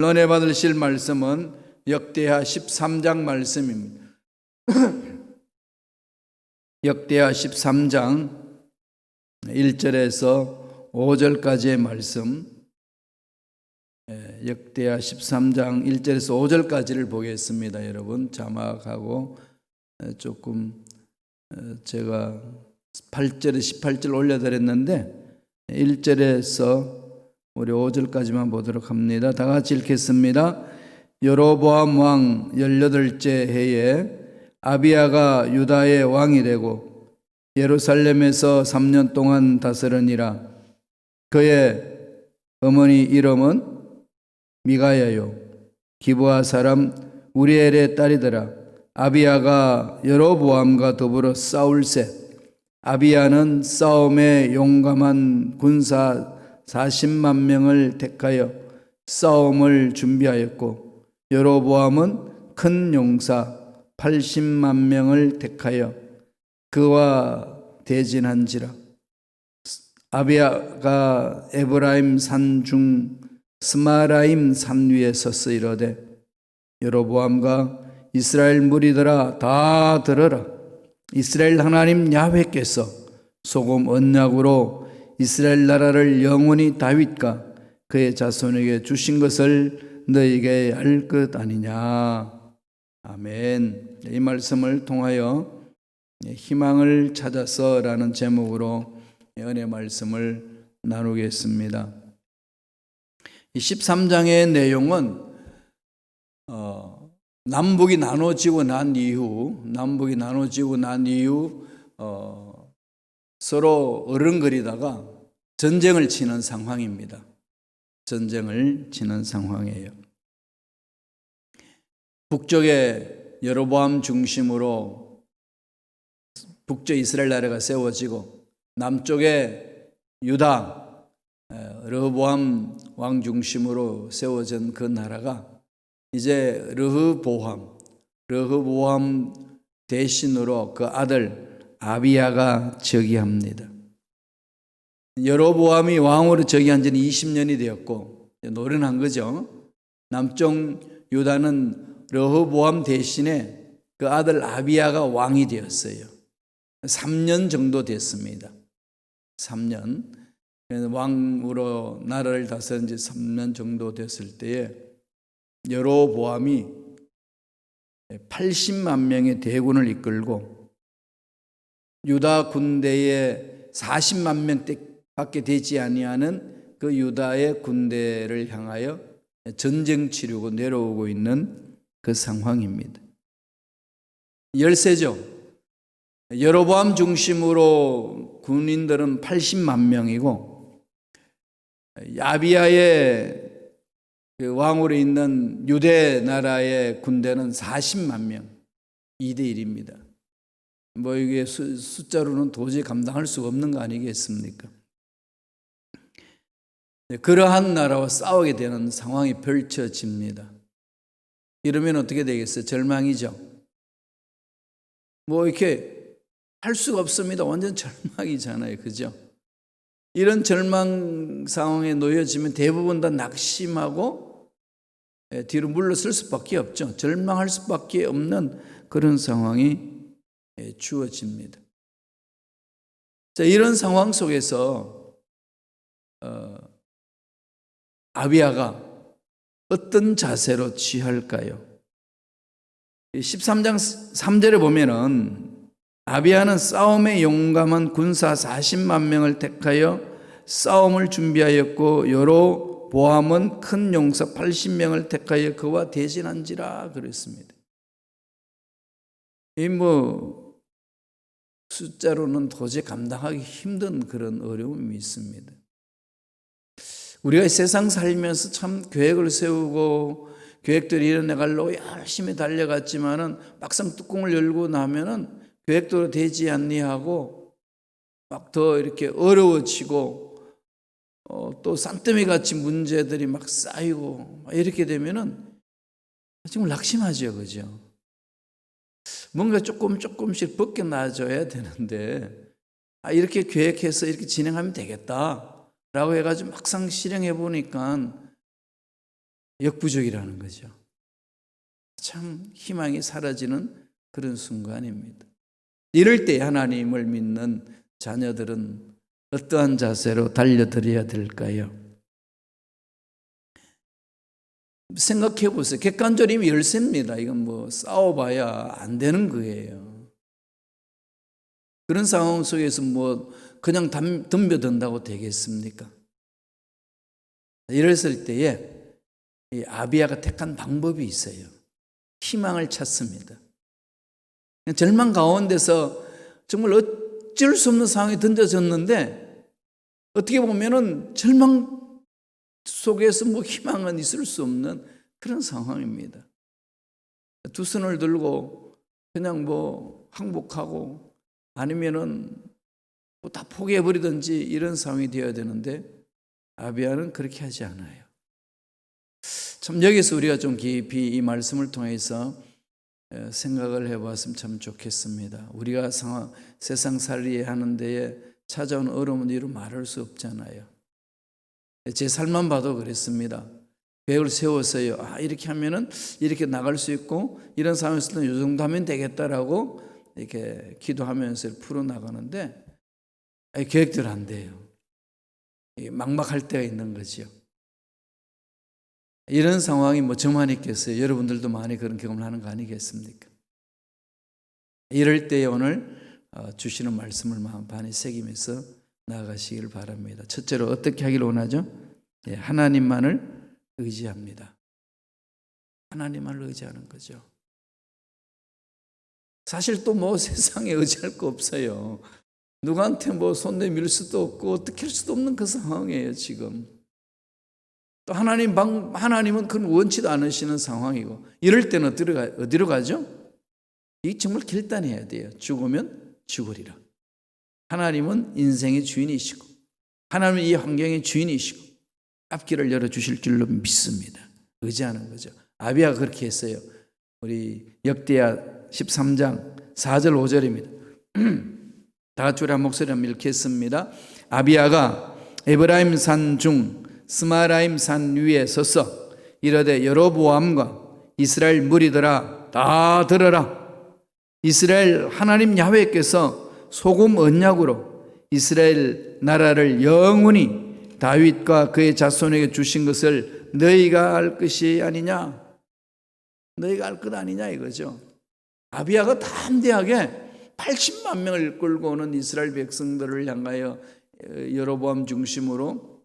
은혜 받으실 말씀은 역대하 13장 말씀입니다. 역대하 13장 1절에서 5절까지의 말씀, 역대하 13장 1절에서 5절까지를 보겠습니다. 여러분 자막하고 조금 제가 8절에 18절 올려드렸는데 1절에서 우리 5절까지만 보도록 합니다. 다 같이 읽겠습니다. 여로보암 왕 18째 해에 아비야가 유다의 왕이 되고 예루살렘에서 3년 동안 다스리니라. 그의 어머니 이름은 미가야요 기브아 사람 우리엘의 딸이더라. 아비야가 여로보암과 더불어 싸울세. 아비야는 싸움에 용감한 군사 40만 명을 택하여 싸움을 준비하였고 여로보암은 큰 용사 80만 명을 택하여 그와 대진한지라. 아비야가 에브라임 산 중 스마라임 산 위에 서서 이르되 여로보암과 이스라엘 무리들아 다 들어라. 이스라엘 하나님 야훼께서 소금 언약으로 이스라엘 나라를 영원히 다윗과 그의 자손에게 주신 것을 너희에게 알 것 아니냐. 아멘. 이 말씀을 통하여 희망을 찾아서라는 제목으로 은혜 말씀을 나누겠습니다. 이 13장의 내용은 남북이 나눠지고 난 이후 서로 어른거리다가 전쟁을 치는 상황입니다. 전쟁을 치는 상황이에요. 북쪽에 여로보암 중심으로 북쪽 이스라엘 나라가 세워지고 남쪽에 유다 르호보암 왕 중심으로 세워진 그 나라가 이제 르호보암 대신으로 그 아들 아비야가 즉위합니다. 여로보암이 왕으로 즉위한 지는 20년이 되었고 노련한 거죠. 남쪽 유다는 르호보암 대신에 그 아들 아비야가 왕이 되었어요. 3년 정도 됐습니다. 3년. 왕으로 나라를 다스린 지 3년 정도 됐을 때에 여로보암이 80만 명의 대군을 이끌고 유다 군대의 40만 명밖에 되지 아니하는 그 유다의 군대를 향하여 전쟁 치르고 내려오고 있는 그 상황입니다. 열세죠. 여로보암 중심으로 군인들은 80만 명이고 아비야의 그 왕으로 있는 유대 나라의 군대는 40만 명, 2대1입니다. 뭐 이게 숫자로는 도저히 감당할 수가 없는 거 아니겠습니까? 그러한 나라와 싸우게 되는 상황이 펼쳐집니다. 이러면 어떻게 되겠어요? 절망이죠. 뭐 이렇게 할 수가 없습니다. 완전 절망이잖아요. 그죠? 이런 절망 상황에 놓여지면 대부분 다 낙심하고 뒤로 물러설 수밖에 없죠. 절망할 수밖에 없는 그런 상황이 주어집니다. 자, 이런 상황 속에서 아비야가 어떤 자세로 취할까요? 13장 3절에 보면은 아비야는 싸움에 용감한 군사 40만 명을 택하여 싸움을 준비하였고 여로보암은 큰 용사 80명을 택하여 그와 대진한지라 그랬습니다. 이 숫자로는 도저히 감당하기 힘든 그런 어려움이 있습니다. 우리가 세상 살면서 참 계획을 세우고 계획들을 이뤄내가려고 열심히 달려갔지만은 막상 뚜껑을 열고 나면은 계획대로 되지 않니하고 막 더 이렇게 어려워지고 또 산더미 같이 문제들이 막 쌓이고 이렇게 되면은 정말 낙심하죠, 그죠? 뭔가 조금씩 벗겨나줘야 되는데 이렇게 계획해서 이렇게 진행하면 되겠다라고 해가지고 막상 실행해 보니까 역부족이라는 거죠. 참 희망이 사라지는 그런 순간입니다. 이럴 때 하나님을 믿는 자녀들은 어떠한 자세로 달려들어야 될까요? 생각해 보세요. 객관적이면 열쇠입니다. 이건 뭐 싸워봐야 안 되는 거예요. 그런 상황 속에서 뭐 그냥 덤벼든다고 되겠습니까? 이랬을 때에 이 아비야가 택한 방법이 있어요. 희망을 찾습니다. 절망 가운데서 정말 어쩔 수 없는 상황에 던져졌는데 어떻게 보면은 절망 속에서 뭐 희망은 있을 수 없는 그런 상황입니다. 두 손을 들고 그냥 뭐 항복하고 아니면은 뭐 다 포기해버리든지 이런 상황이 되어야 되는데 아비야는 그렇게 하지 않아요. 참 여기서 우리가 좀 깊이 이 말씀을 통해서 생각을 해봤으면 참 좋겠습니다. 우리가 세상 살이 하는 데에 찾아온 어려움은 이루 말할 수 없잖아요. 제 삶만 봐도 그랬습니다. 계획을 세웠어요. 이렇게 하면은 이렇게 나갈 수 있고 이런 상황에서는 이 정도 하면 되겠다라고 이렇게 기도하면서 풀어나가는데 계획대로 안 돼요. 막막할 때가 있는 거죠. 이런 상황이 뭐 저만 있겠어요. 여러분들도 많이 그런 경험을 하는 거 아니겠습니까? 이럴 때에 오늘 주시는 말씀을 마음 반에 새기면서 나아가시길 바랍니다. 첫째로 어떻게 하기를 원하죠? 하나님만을 의지합니다. 하나님만을 의지하는 거죠. 사실 또 뭐 세상에 의지할 거 없어요. 누구한테 뭐 손 내밀 수도 없고 어떻게 할 수도 없는 그 상황이에요, 지금. 또 하나님은 그런 원치도 않으시는 상황이고, 이럴 때는 어디로 가죠? 이 정말 결단해야 돼요. 죽으면 죽으리라. 하나님은 인생의 주인이시고, 하나님은 이 환경의 주인이시고, 앞길을 열어주실 줄로 믿습니다. 의지하는 거죠. 아비야가 그렇게 했어요. 우리 역대하 13장 4절 5절입니다. 다 같이 우리 한 목소리 한번 읽겠습니다. 아비야가 에브라임 산 중 스마라임 산 위에 서서 이르되 여로보암과 이스라엘 무리들아 다 들어라. 이스라엘 하나님 야훼께서 소금 언약으로 이스라엘 나라를 영원히 다윗과 그의 자손에게 주신 것을 너희가 알 것이 아니냐. 너희가 알 것 아니냐 이거죠. 아비야가 담대하게 80만 명을 끌고 오는 이스라엘 백성들을 향하여 여로보암 중심으로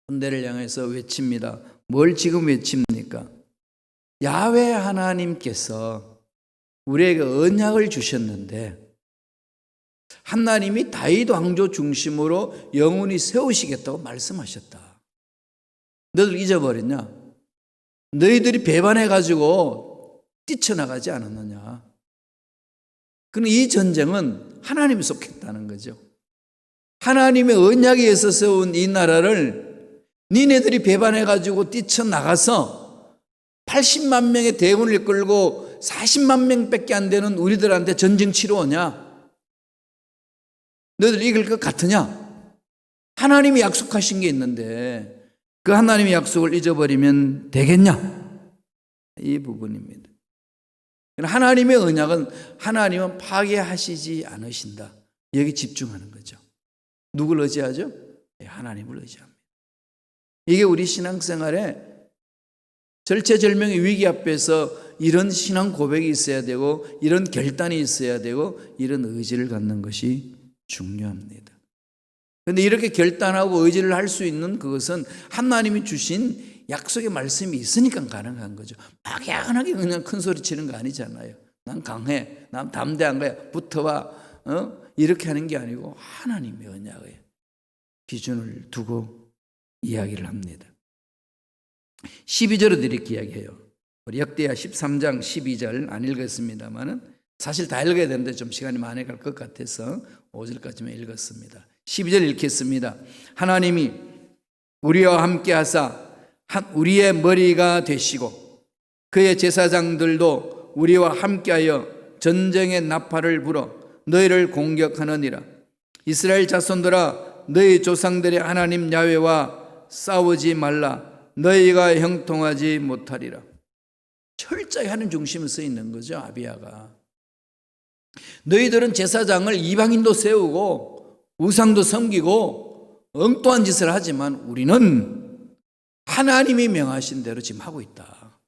군대를 향해서 외칩니다. 뭘 지금 외칩니까? 야훼 하나님께서 우리에게 언약을 주셨는데 하나님이 다윗 왕조 중심으로 영원히 세우시겠다고 말씀하셨다. 너희들 잊어버렸냐? 너희들이 배반해가지고 뛰쳐나가지 않았느냐? 그럼 이 전쟁은 하나님이 속했다는 거죠. 하나님의 언약에 의해서 세운 이 나라를 니네들이 배반해가지고 뛰쳐나가서 80만 명의 대군을 끌고 40만 명밖에 안 되는 우리들한테 전쟁 치러 오냐? 너희들 이길 것 같으냐? 하나님이 약속하신 게 있는데 그 하나님의 약속을 잊어버리면 되겠냐? 이 부분입니다. 하나님의 언약은 하나님은 파괴하시지 않으신다. 여기 집중하는 거죠. 누굴 의지하죠? 하나님을 의지합니다. 이게 우리 신앙생활에 절체절명의 위기 앞에서 이런 신앙 고백이 있어야 되고 이런 결단이 있어야 되고 이런 의지를 갖는 것이 중요합니다. 그런데 이렇게 결단하고 의지를 할 수 있는 그것은 하나님이 주신 약속의 말씀이 있으니까 가능한 거죠. 막연하게 그냥 큰 소리 치는 거 아니잖아요. 난 강해, 난 담대한 거야, 붙어봐, 이렇게 하는 게 아니고 하나님의 언약에 기준을 두고 이야기를 합니다. 12절에도 이렇게 이야기해요. 우리 역대하 13장 12절 안 읽었습니다만은 사실 다 읽어야 되는데 좀 시간이 많이 갈 것 같아서 5절까지만 읽었습니다. 12절 읽겠습니다. 하나님이 우리와 함께 하사 우리의 머리가 되시고 그의 제사장들도 우리와 함께하여 전쟁의 나팔을 불어 너희를 공격하느니라. 이스라엘 자손들아 너희 조상들의 하나님 야훼와 싸우지 말라. 너희가 형통하지 못하리라. 철저히 하는 중심을 써 있는 거죠. 아비야가. 너희들은 제사장을 이방인도 세우고 우상도 섬기고 엉뚱한 짓을 하지만 우리는 하나님이 명하신 대로 지금 하고 있다.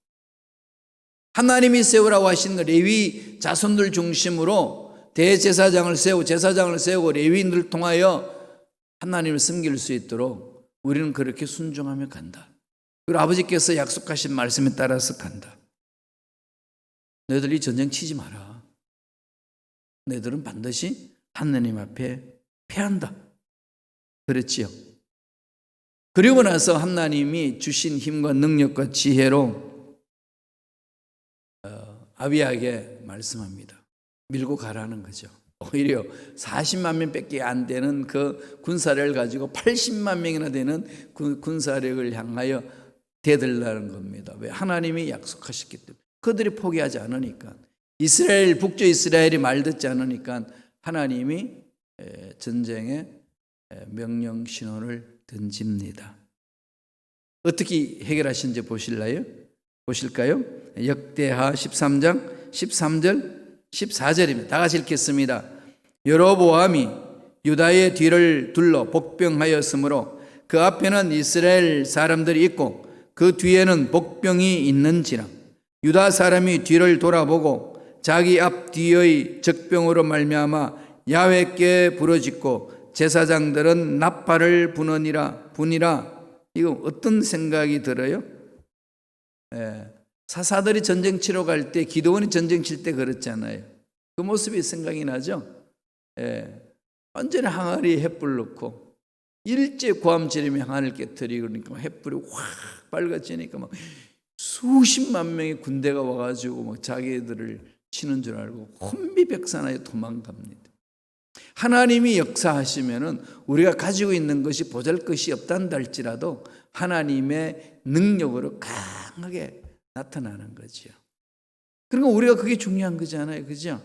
하나님이 세우라고 하신 레위 자손들 중심으로 대제사장을 세우고 제사장을 세우고 레위인들을 통하여 하나님을 섬길 수 있도록 우리는 그렇게 순종하며 간다. 그리고 아버지께서 약속하신 말씀에 따라서 간다. 너희들 이 전쟁 치지 마라. 너희들은 반드시 하나님 앞에 패한다. 그랬지요. 그리고 나서 하나님이 주신 힘과 능력과 지혜로 아비야에게 말씀합니다. 밀고 가라는 거죠. 오히려 40만 명밖에 안 되는 그 군사력을 가지고 80만 명이나 되는 군사력을 향하여 대들라는 겁니다. 왜? 하나님이 약속하셨기 때문에. 그들이 포기하지 않으니까. 이스라엘, 북쪽 이스라엘이 말 듣지 않으니까 하나님이 전쟁의 명령 신호를 던집니다. 어떻게 해결하신지 보실까요? 역대하 13장 13절 14절입니다. 다 같이 읽겠습니다. 여로보암이 유다의 뒤를 둘러 복병하였으므로 그 앞에는 이스라엘 사람들이 있고 그 뒤에는 복병이 있는지라. 유다 사람이 뒤를 돌아보고 자기 앞 뒤의 적병으로 말미암아 야훼께 부르짖고 제사장들은 나팔을 부니라. 이거 어떤 생각이 들어요? 사사들이 전쟁 치러 갈 때, 기드온이 전쟁 칠 때 그랬잖아요. 그 모습이 생각이 나죠? 완전히 항아리에 횃불 넣고 일제 고함지르며 항아리를 깨뜨리고 그러니까 횃불이 확 밝아지니까 막 수십만 명의 군대가 와가지고 막 자기들을 치는 줄 알고 혼비백산하여 도망갑니다. 하나님이 역사하시면은 우리가 가지고 있는 것이 보잘것이 없단다 할지라도 하나님의 능력으로 강하게 나타나는 거죠. 그러니까 우리가 그게 중요한 거잖아요. 그죠?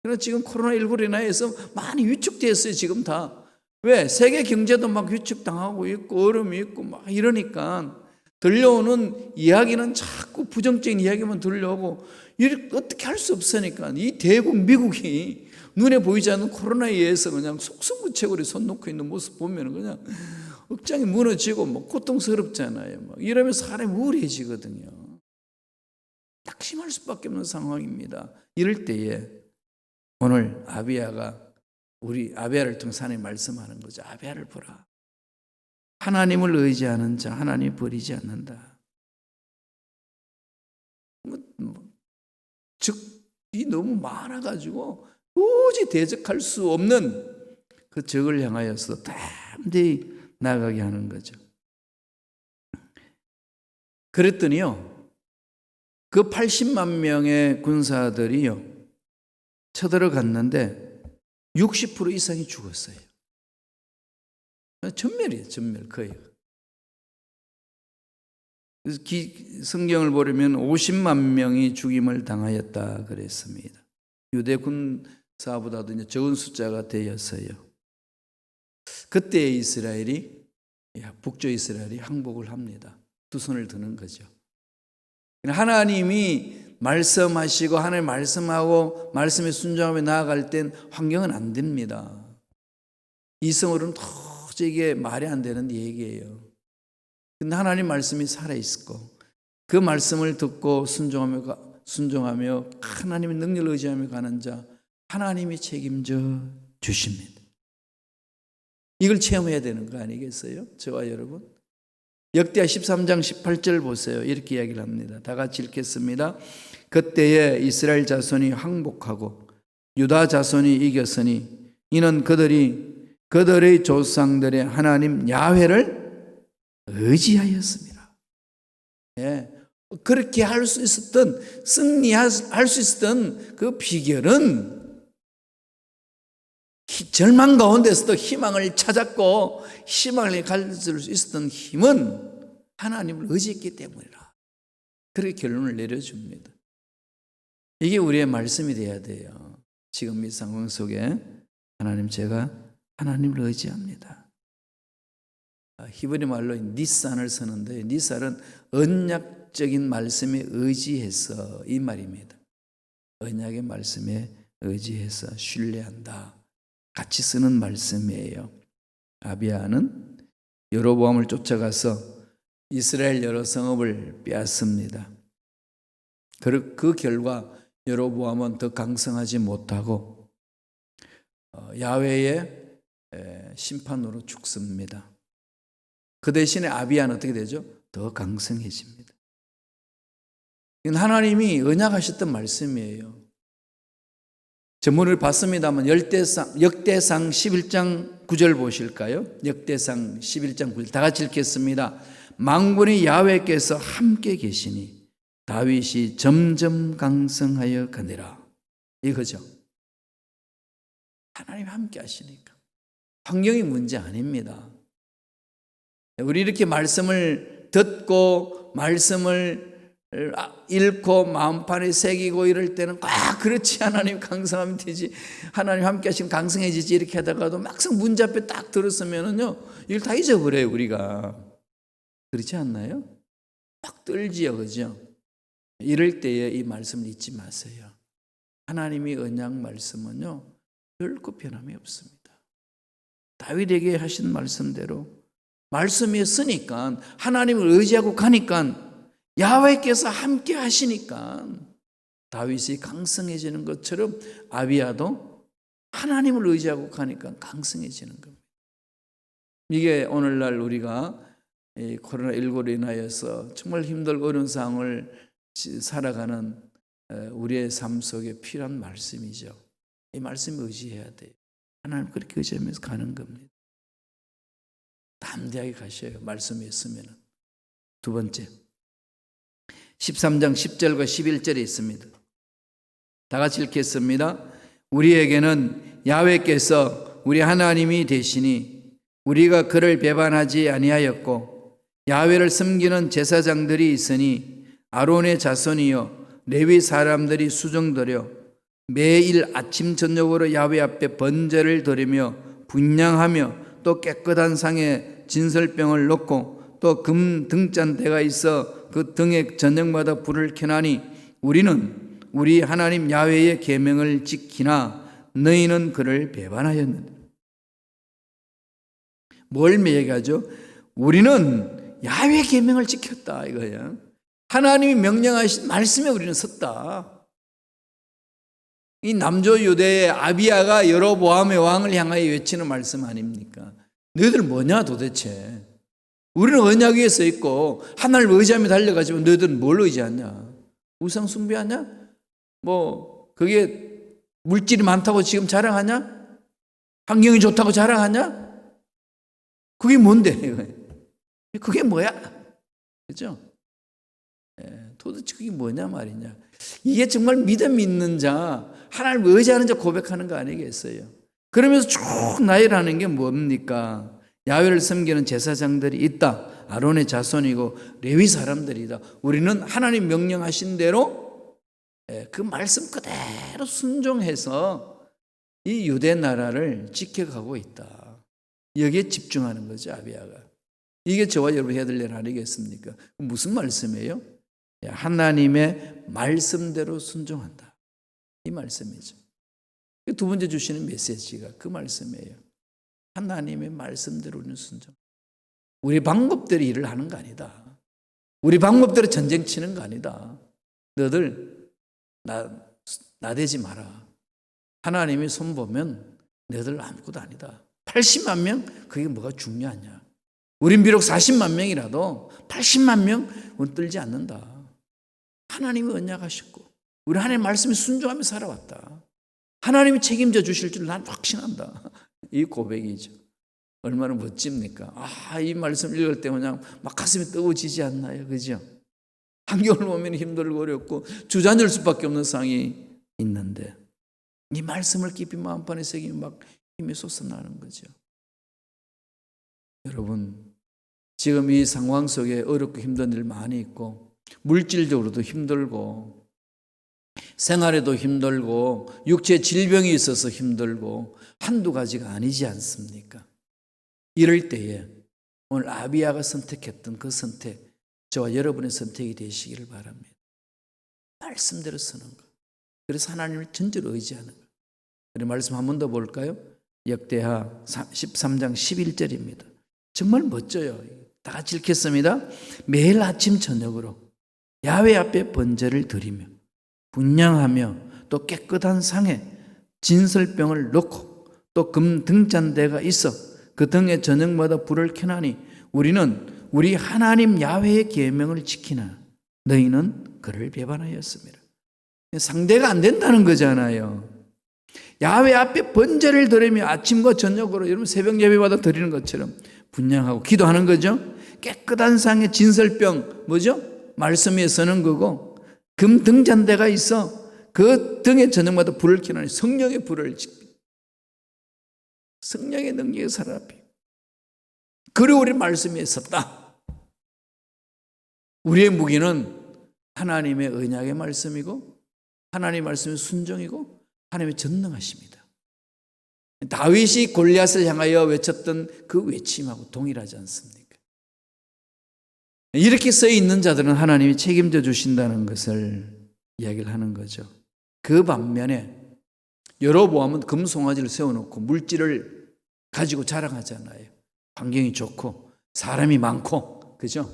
그래서 지금 코로나19로 인해서 많이 위축되었어요. 지금 다. 왜? 세계 경제도 막 위축당하고 있고 어려움이 있고 막 이러니까 들려오는 이야기는 자꾸 부정적인 이야기만 들려오고 어떻게 할 수 없으니까 이 대국 미국이 눈에 보이지 않는 코로나에 의해서 그냥 속수무책으로 손 놓고 있는 모습 보면 그냥 억장이 무너지고 뭐 고통스럽잖아요. 막 이러면서 사람이 우울해지거든요. 낙심할 수밖에 없는 상황입니다. 이럴 때에 오늘 아비야가 우리 아비야를 통해서 하나님 말씀하는 거죠. 아비야를 보라. 하나님을 의지하는 자 하나님 버리지 않는다. 적이 너무 많아가지고 도저히 대적할 수 없는 그 적을 향하여서 담대히 나가게 하는 거죠. 그랬더니요, 그 80만 명의 군사들이요 쳐들어갔는데 60% 이상이 죽었어요. 전멸이에요, 전멸 거의. 그래서 성경을 보려면 50만 명이 죽임을 당하였다 그랬습니다. 유대 군사보다도 이제 적은 숫자가 되었어요. 그때 이스라엘이 북쪽 이스라엘이 항복을 합니다. 두 손을 드는 거죠. 하나님이 말씀하시고 하나님 말씀하고 말씀에 순종하며 나아갈 땐 환경은 안 됩니다. 이성으로는 도저히 이게 말이 안 되는 얘기예요. 근데 하나님 말씀이 살아있고 그 말씀을 듣고 순종하며 하나님의 능력을 의지하며 가는 자 하나님이 책임져 주십니다. 이걸 체험해야 되는 거 아니겠어요? 저와 여러분. 역대하 13장 18절 보세요. 이렇게 이야기를 합니다. 다 같이 읽겠습니다. 그때에 이스라엘 자손이 항복하고 유다 자손이 이겼으니 이는 그들의 조상들의 하나님 야훼를 의지하였습니다. 그렇게 할 수 있었던 승리할 수 있었던 그 비결은 절망 가운데서도 희망을 찾았고 희망을 가질 수 있었던 힘은 하나님을 의지했기 때문이라. 그렇게 결론을 내려줍니다. 이게 우리의 말씀이 돼야 돼요. 지금 이 상황 속에 하나님 제가 하나님을 의지합니다. 히브리 말로 니산을 쓰는데 니산은 언약적인 말씀에 의지해서 이 말입니다. 언약의 말씀에 의지해서 신뢰한다. 같이 쓰는 말씀이에요. 아비야는 여로보암을 쫓아가서 이스라엘 여러 성읍을 빼앗습니다. 그 결과 여로보암은 더 강성하지 못하고 야훼의 심판으로 죽습니다. 그 대신에 아비야는 어떻게 되죠? 더 강성해집니다. 이건 하나님이 언약하셨던 말씀이에요. 전문을 봤습니다만 역대상 11장 9절 보실까요? 역대상 11장 9절 다 같이 읽겠습니다. 만군의 야훼께서 함께 계시니 다윗이 점점 강성하여 가니라. 이거죠. 하나님 함께 하시니까. 환경이 문제 아닙니다. 우리 이렇게 말씀을 듣고 말씀을 읽고 마음판에 새기고 이럴 때는 그렇지 하나님 강성하면 되지 하나님 함께 하시면 강성해지지 이렇게 하다가도 막상 문제 앞에 딱 들었으면은요 이걸 다 잊어버려요. 우리가 그렇지 않나요? 막 떨지요, 그죠? 이럴 때에 이 말씀을 잊지 마세요. 하나님이 언약 말씀은요 결코 변함이 없습니다. 다윗에게 하신 말씀대로 말씀이 쓰니까 하나님을 의지하고 가니까 야훼께서 함께 하시니까 다윗이 강성해지는 것처럼 아비야도 하나님을 의지하고 가니까 강성해지는 겁니다. 이게 오늘날 우리가 코로나19로 인하여서 정말 힘들고 어려운 상황을 살아가는 우리의 삶 속에 필요한 말씀이죠. 이 말씀을 의지해야 돼요. 하나님 그렇게 의지하면서 가는 겁니다. 담대하게 가셔요. 말씀이 있으면. 두 번째 13장 10절과 11절에 있습니다. 다 같이 읽겠습니다. 우리에게는 야훼께서 우리 하나님이 되시니 우리가 그를 배반하지 아니하였고 야훼를 섬기는 제사장들이 있으니 아론의 자손이요 레위 사람들이 수종들여 매일 아침 저녁으로 야훼 앞에 번제를 드리며 분향하며 또 깨끗한 상에 진설병을 넣고 또 금 등잔대가 있어 그 등에 저녁마다 불을 켜나니 우리는 우리 하나님 야훼의 계명을 지키나 너희는 그를 배반하였느니라. 뭘 얘기하죠? 우리는 야훼의 계명을 지켰다 이거예요. 하나님이 명령하신 말씀에 우리는 섰다. 이 남조 유대의 아비야가 여로보암의 왕을 향하여 외치는 말씀 아닙니까? 너희들 뭐냐 도대체? 우리는 언약 위에 서 있고 하나님을 의지하며 달려가지만 너희들은 뭘 의지하냐? 우상 숭배하냐? 그게 물질이 많다고 지금 자랑하냐? 환경이 좋다고 자랑하냐? 그게 뭔데? 그게 뭐야? 그죠? 도대체 그게 뭐냐 말이냐? 이게 정말 믿음 있는 자, 하나님을 의지하는 자 고백하는 거 아니겠어요? 그러면서 쭉 나열하는 게 뭡니까? 야훼를 섬기는 제사장들이 있다. 아론의 자손이고 레위 사람들이다. 우리는 하나님 명령하신 대로 그 말씀 그대로 순종해서 이 유대 나라를 지켜가고 있다. 여기에 집중하는 거죠, 아비야가. 이게 저와 여러분 해야 될 일 아니겠습니까? 무슨 말씀이에요? 하나님의 말씀대로 순종한다. 이 말씀이죠. 두 번째 주시는 메시지가 그 말씀이에요. 하나님의 말씀대로 우리는 순종. 우리 방법대로 일을 하는 거 아니다. 우리 방법대로 전쟁 치는 거 아니다. 너들 나대지 마라. 하나님이 손보면 너희들 아무것도 아니다. 80만 명? 그게 뭐가 중요하냐. 우린 비록 40만 명이라도 80만 명은 떨지 않는다. 하나님이 언약하셨고 우리 하나님 말씀에 순종하며 살아왔다. 하나님이 책임져 주실 줄 난 확신한다. 이 고백이죠. 얼마나 멋집니까? 이 말씀 읽을 때 그냥 막 가슴이 뜨거워지지 않나요? 그죠? 환경을 보면 힘들고 어렵고 주저앉을 수밖에 없는 상황이 있는데 이 말씀을 깊이 마음판에 새기면 막 힘이 솟아나는 거죠. 여러분, 지금 이 상황 속에 어렵고 힘든 일 많이 있고 물질적으로도 힘들고 생활에도 힘들고 육체 질병이 있어서 힘들고 한두 가지가 아니지 않습니까? 이럴 때에 오늘 아비야가 선택했던 그 선택, 저와 여러분의 선택이 되시기를 바랍니다. 말씀대로 쓰는 것. 그래서 하나님을 전적으로 의지하는 것. 그리고 말씀 한 번 더 볼까요? 역대하 13장 11절입니다. 정말 멋져요. 다 같이 읽겠습니다. 매일 아침 저녁으로 야훼 앞에 번제를 드리며 분향하며 또 깨끗한 상에 진설병을 넣고 또 금 등잔대가 있어 그 등에 저녁마다 불을 켜나니 우리는 우리 하나님 야훼의 계명을 지키나 너희는 그를 배반하였습니다. 상대가 안 된다는 거잖아요. 야훼 앞에 번제를 드리며 아침과 저녁으로 여러분 새벽 예배마다 드리는 것처럼 분향하고 기도하는 거죠. 깨끗한 상에 진설병 뭐죠? 말씀 위에 서는 거고 금 등잔대가 있어 그 등에 저녁마다 불을 켜나니 성령의 불을 성령의 능력의 사람이 그리고 우리 말씀 위에 섰다. 우리의 무기는 하나님의 언약의 말씀이고 하나님의 말씀의 순종이고 하나님의 전능하십니다. 다윗이 골리앗을 향하여 외쳤던 그 외침하고 동일하지 않습니까? 이렇게 써 있는 자들은 하나님이 책임져 주신다는 것을 이야기를 하는 거죠. 그 반면에 여로보암은 금송아지를 세워놓고 물질을 가지고 자랑하잖아요. 환경이 좋고 사람이 많고 그죠?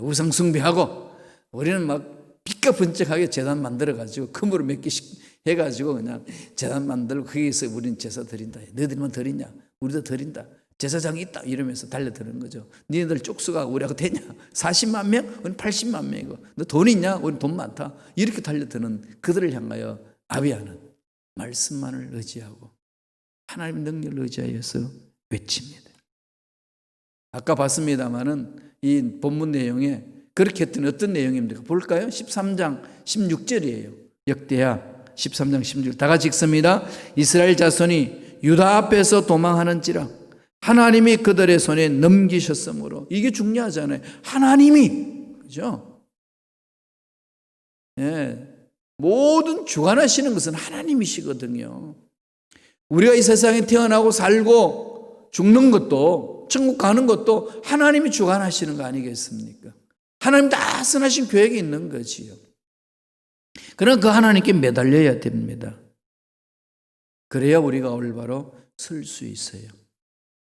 우상 숭배하고 우리는 막 빛과 번쩍하게 제단 만들어가지고 금으로 몇 개씩 해가지고 그냥 제단 만들고 거기에서 우리는 제사 드린다. 너희들만 드리냐? 우리도 드린다. 제사장이 있다 이러면서 달려드는 거죠. 니네들 쪽수가 우리하고 되냐? 40만 명? 우리는 80만 명이고 너 돈 있냐? 우리는 돈 많다. 이렇게 달려드는 그들을 향하여 아비야는 말씀만을 의지하고 하나님의 능력을 의지하여서 외칩니다. 아까 봤습니다마는 이 본문 내용에 그렇게 했던 어떤 내용입니까? 볼까요? 13장 16절이에요. 역대하 13장 16절 다 같이 읽습니다. 이스라엘 자손이 유다 앞에서 도망하는지라 하나님이 그들의 손에 넘기셨으므로 이게 중요하잖아요. 하나님이 그죠? 예, 모든 주관하시는 것은 하나님이시거든요. 우리가 이 세상에 태어나고 살고 죽는 것도 천국 가는 것도 하나님이 주관하시는 거 아니겠습니까? 하나님 다 선하신 계획이 있는 거지요. 그러나 그 하나님께 매달려야 됩니다. 그래야 우리가 올바로 설 수 있어요.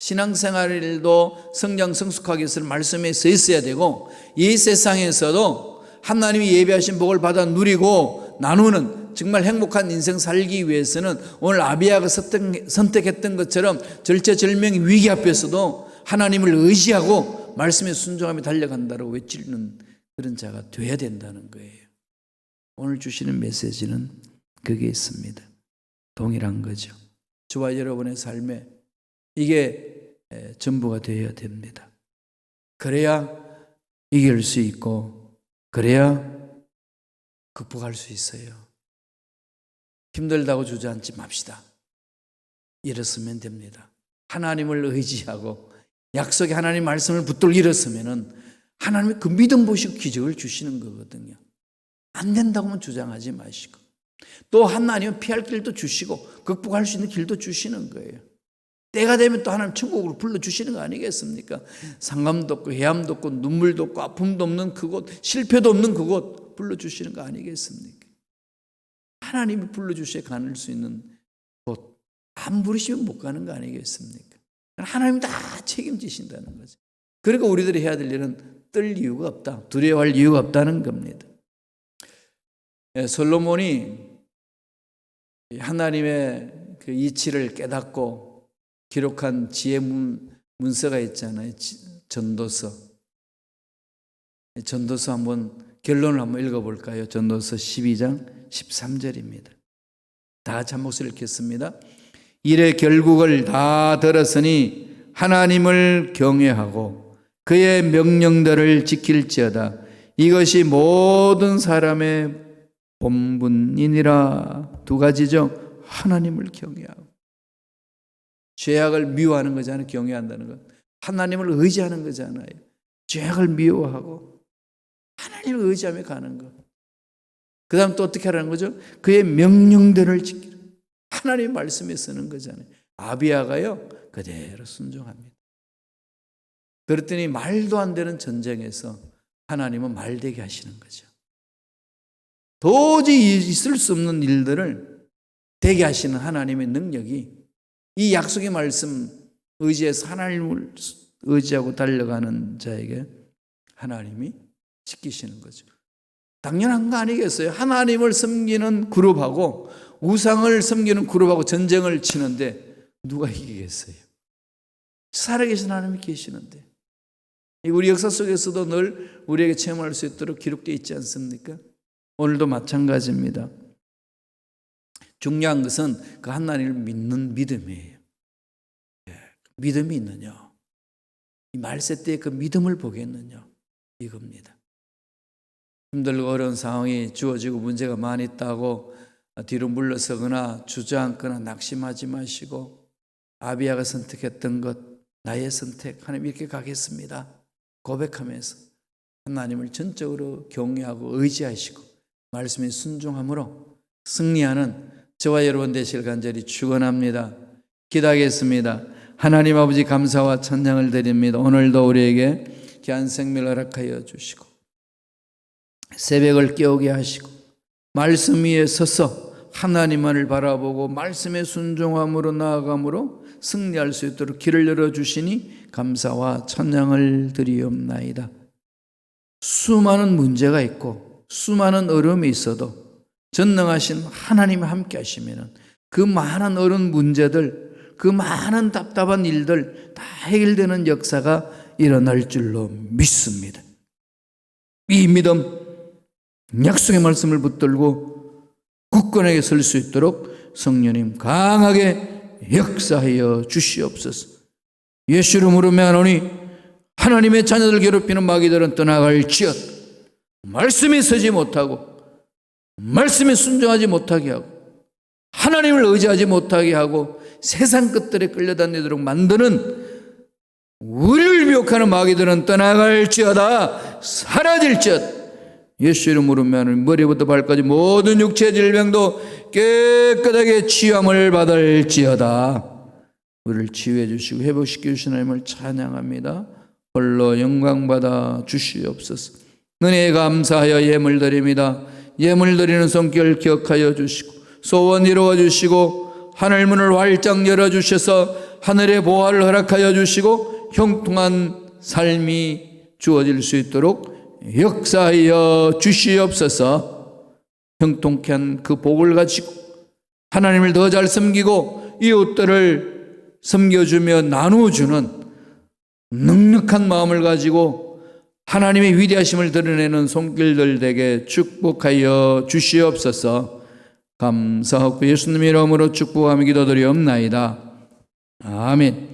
신앙생활도 성장 성숙하기 위해서는 말씀에 서 있어야 되고 이 세상에서도 하나님이 예비하신 복을 받아 누리고 나누는 정말 행복한 인생 살기 위해서는 오늘 아비야가 선택했던 것처럼 절체절명의 위기 앞에서도 하나님을 의지하고 말씀에 순종하며 달려간다고 외치는 그런 자가 돼야 된다는 거예요. 오늘 주시는 메시지는 그게 있습니다. 동일한 거죠. 저와 여러분의 삶에 이게 전부가 되어야 됩니다. 그래야 이길 수 있고 그래야 극복할 수 있어요. 힘들다고 주저앉지 맙시다. 일었으면 됩니다. 하나님을 의지하고 약속의 하나님 말씀을 붙들고 일었으면 하나님이 그 믿음 보시고 기적을 주시는 거거든요. 안 된다고 하면 주장하지 마시고 또 하나님은 피할 길도 주시고 극복할 수 있는 길도 주시는 거예요. 때가 되면 또 하나님 천국으로 불러주시는 거 아니겠습니까? 상감도 없고 해함도 없고 눈물도 없고 아픔도 없는 그곳 실패도 없는 그곳 불러주시는 거 아니겠습니까? 하나님이 불러주셔야 가는 수 있는 곳 안 부르시면 못 가는 거 아니겠습니까? 하나님 다 책임지신다는 거죠. 그러니까 우리들이 해야 될 일은 떨 이유가 없다. 두려워할 이유가 없다는 겁니다. 솔로몬이 하나님의 그 이치를 깨닫고 기록한 지혜 문서가 있잖아요. 전도서. 전도서 한번 결론을 한번 읽어볼까요? 전도서 12장 13절입니다. 다 같이 한 목소리 읽겠습니다. 이래 결국을 다 들었으니 하나님을 경외하고 그의 명령들을 지킬지어다. 이것이 모든 사람의 본분이니라. 두 가지죠. 하나님을 경외하고 죄악을 미워하는 거잖아요. 경외한다는 것. 하나님을 의지하는 거잖아요. 죄악을 미워하고 하나님을 의지하며 가는 것. 그 다음 또 어떻게 하라는 거죠? 그의 명령들을 지키라. 하나님의 말씀에 쓰는 거잖아요. 아비야가요 그대로 순종합니다. 그랬더니 말도 안 되는 전쟁에서 하나님은 말되게 하시는 거죠. 도저히 있을 수 없는 일들을 되게 하시는 하나님의 능력이 이 약속의 말씀 의지해서 하나님을 의지하고 달려가는 자에게 하나님이 지키시는 거죠. 당연한 거 아니겠어요? 하나님을 섬기는 그룹하고 우상을 섬기는 그룹하고 전쟁을 치는데 누가 이기겠어요? 살아계신 하나님이 계시는데. 우리 역사 속에서도 늘 우리에게 체험할 수 있도록 기록되어 있지 않습니까? 오늘도 마찬가지입니다. 중요한 것은 그 하나님을 믿는 믿음이에요. 믿음이 있느냐, 이 말세 때의 그 믿음을 보겠느냐, 이겁니다. 힘들고 어려운 상황이 주어지고 문제가 많이 있다고 뒤로 물러서거나 주저앉거나 낙심하지 마시고, 아비야가 선택했던 것, 나의 선택, 하나님 이렇게 가겠습니다 고백하면서 하나님을 전적으로 경외하고 의지하시고 말씀에 순종함으로 승리하는 저와 여러분 되시길 간절히 축원합니다. 기도하겠습니다. 하나님 아버지, 감사와 찬양을 드립니다. 오늘도 우리에게 귀한 생명을 허락하여 주시고 새벽을 깨우게 하시고 말씀 위에 서서 하나님만을 바라보고 말씀에 순종함으로 나아감으로 승리할 수 있도록 길을 열어주시니 감사와 찬양을 드리옵나이다. 수많은 문제가 있고 수많은 어려움이 있어도 전능하신 하나님이 함께 하시면 그 많은 어려운 문제들, 그 많은 답답한 일들 다 해결되는 역사가 일어날 줄로 믿습니다. 이 믿음, 약속의 말씀을 붙들고 굳건하게 설 수 있도록 성령님 강하게 역사하여 주시옵소서. 예수 이름으로 명하노니 하나님의 자녀들 괴롭히는 마귀들은 떠나갈지어다. 말씀에 서지 못하고 말씀에 순종하지 못하게 하고 하나님을 의지하지 못하게 하고 세상 것들에 끌려다니도록 만드는 우리를 미혹하는 마귀들은 떠나갈지어다, 사라질지어다. 예수 이름으로 명하노니 머리부터 발까지 모든 육체 질병도 깨끗하게 치유함을 받을지어다. 우리를 치유해 주시고 회복시켜 주신 하나님을 찬양합니다. 홀로 영광받아 주시옵소서. 은혜에 감사하여 예물 드립니다. 예물 드리는 손길 기억하여 주시고 소원 이루어 주시고 하늘문을 활짝 열어주셔서 하늘의 보화를 허락하여 주시고 형통한 삶이 주어질 수 있도록 역사하여 주시옵소서. 형통케 한 그 복을 가지고 하나님을 더 잘 섬기고 이웃들을 섬겨주며 나누어주는 넉넉한 마음을 가지고 하나님의 위대하심을 드러내는 손길들 되게 축복하여 주시옵소서. 감사하고 예수님 이름으로 축복하며 기도드리옵나이다. 아멘.